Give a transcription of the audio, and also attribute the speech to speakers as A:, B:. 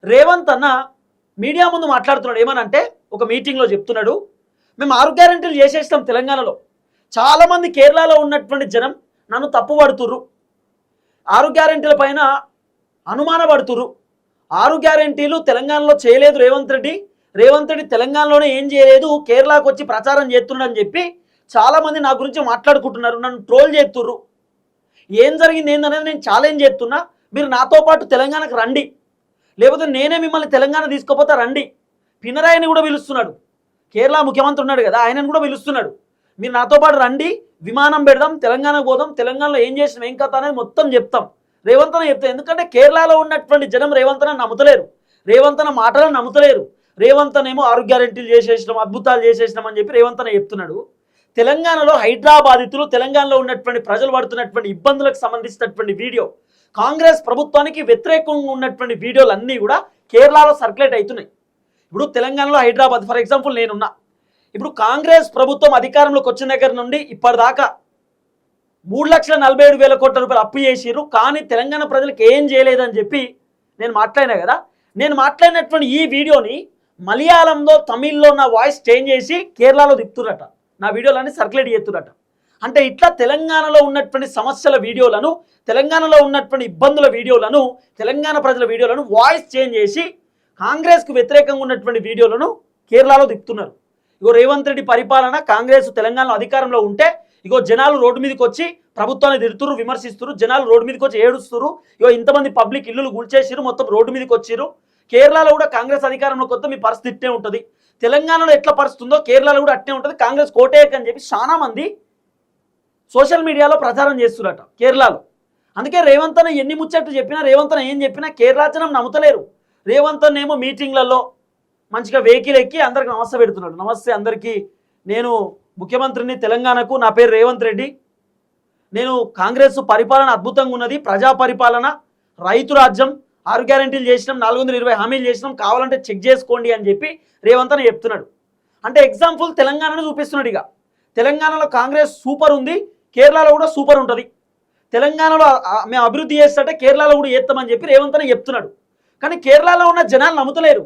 A: రేవంత్ అన్న మీడియా ముందు మాట్లాడుతున్నాడు. ఏమనంటే ఒక మీటింగ్లో చెప్తున్నాడు, మేము 6 గ్యారెంటీలు చేసేస్తాం తెలంగాణలో. చాలామంది కేరళలో ఉన్నటువంటి జనం నన్ను తప్పుపడుతుర్రు, 6 గ్యారెంటీల పైన అనుమానపడుతుర్రు. 6 గ్యారెంటీలు తెలంగాణలో చేయలేదు రేవంత్ రెడ్డి. రేవంత్ రెడ్డి తెలంగాణలోనే ఏం చేయలేదు, కేరళకు వచ్చి ప్రచారం చేస్తున్నాడని చెప్పి చాలామంది నా గురించి మాట్లాడుకుంటున్నారు, నన్ను ట్రోల్ చేస్తుర్రు. ఏం జరిగింది ఏందనేది నేను ఛాలెంజ్ చేస్తున్నా. మీరు నాతో పాటు తెలంగాణకు రండి, లేకపోతే నేనే మిమ్మల్ని తెలంగాణ తీసుకుపోతా రండి. పినరాయిని కూడా పిలుస్తున్నాడు, కేరళ ముఖ్యమంత్రి ఉన్నాడు కదా, ఆయనను కూడా పిలుస్తున్నాడు. మీరు నాతో పాటు రండి, విమానం పెడదాం, తెలంగాణకు పోదాం, తెలంగాణలో ఏం చేసినాం ఏం కథ అనేది మొత్తం చెప్తాం. రేవంత్ అన్న చెప్తాం. ఎందుకంటే కేరళలో ఉన్నటువంటి జనం రేవంత్ అన్న నమ్ముతలేరు, రేవంత్ అన్న మాటలను నమ్ముతలేరు. రేవంత్ అన్న 6 గ్యారెంటీలు చేసేసినాం, అద్భుతాలు చేసేసినాం అని చెప్పి రేవంత్ అన్న చెప్తున్నాడు. తెలంగాణలో హైదరాబాదితులు, తెలంగాణలో ఉన్నటువంటి ప్రజలు పడుతున్నటువంటి ఇబ్బందులకు సంబంధించినటువంటి వీడియో, కాంగ్రెస్ ప్రభుత్వానికి వ్యతిరేకంగా ఉన్నటువంటి వీడియోలు అన్నీ కూడా కేరళలో సర్క్యులేట్ అవుతున్నాయి. ఇప్పుడు తెలంగాణలో హైదరాబాద్ ఫర్ ఎగ్జాంపుల్ నేనున్నా. ఇప్పుడు కాంగ్రెస్ ప్రభుత్వం అధికారంలోకి వచ్చిన దగ్గర నుండి ఇప్పటిదాకా 3,47,000 కోట్ల రూపాయలు అప్పు చేసిర్రు, కానీ తెలంగాణ ప్రజలకు ఏం చేయలేదని చెప్పి నేను మాట్లాడినా కదా. నేను మాట్లాడినటువంటి ఈ వీడియోని మలయాళంలో, తమిళ్లో నా వాయిస్ చేంజ్ చేసి కేరళలో తిప్పుతున్నట, నా వీడియోలన్నీ సర్క్యులేట్ చేస్తున్నట. అంటే ఇట్లా తెలంగాణలో ఉన్నటువంటి సమస్యల వీడియోలను, తెలంగాణలో ఉన్నటువంటి ఇబ్బందుల వీడియోలను, తెలంగాణ ప్రజల వీడియోలను వాయిస్ చేంజ్ చేసి కాంగ్రెస్కు వ్యతిరేకంగా ఉన్నటువంటి వీడియోలను కేరళలో తిప్పుతున్నారు. ఇగో రేవంత్ రెడ్డి పరిపాలన, కాంగ్రెస్ తెలంగాణలో అధికారంలో ఉంటే ఇగో జనాలు రోడ్డు మీదకి వచ్చి ప్రభుత్వాన్ని తిడుతురు, విమర్శిస్తున్నారు. జనాలు రోడ్డు మీదకి వచ్చి ఏడుస్తున్నారు. ఇగో ఇంతమంది పబ్లిక్ ఇల్లులు కూల్చేసిరు, మొత్తం రోడ్డు మీదకి వచ్చిరు. కేరళలో కూడా కాంగ్రెస్ అధికారంలోకి వస్తే మీ పరిస్థితి ఇట్టే ఉంటుంది, తెలంగాణలో ఎట్లా పరిస్థితి ఉందో కేరళలో కూడా అట్టే ఉంటుంది, కాంగ్రెస్ కోటేయకని చెప్పి చాలా మంది సోషల్ మీడియాలో ప్రచారం చేస్తున్నట కేరళలో. అందుకే రేవంత్ అన్న ఎన్ని ముచ్చట్లు చెప్పినా, రేవంత్ అన్న ఏం చెప్పినా కేరళ జనం నమ్ముతలేరు. రేవంత్ అన్న ఏమో మీటింగ్లలో మంచిగా వెహికల్ ఎక్కి అందరికి నమస్తే పెడుతున్నాడు. నమస్తే అందరికీ, నేను ముఖ్యమంత్రిని తెలంగాణకు, నా పేరు రేవంత్ రెడ్డి, నేను కాంగ్రెస్ పరిపాలన అద్భుతంగా ఉన్నది, ప్రజా పరిపాలన, రైతు రాజ్యం, 6 గ్యారెంటీలు చేసినాం, 420 హామీలు చేసినాం, కావాలంటే చెక్ చేసుకోండి అని చెప్పి రేవంత్ అన్న చెప్తున్నాడు. అంటే ఎగ్జాంపుల్ తెలంగాణను చూపిస్తున్నాడు. ఇక తెలంగాణలో కాంగ్రెస్ సూపర్ ఉంది, కేరళలో కూడా సూపర్ ఉంటుంది, తెలంగాణలో మేము అభివృద్ధి చేస్తుంటే కేరళలో కూడా చేస్తామని చెప్పి రేవంత్ అన్న చెప్తున్నాడు. కానీ కేరళలో ఉన్న జనాలు నమ్ముతలేరు.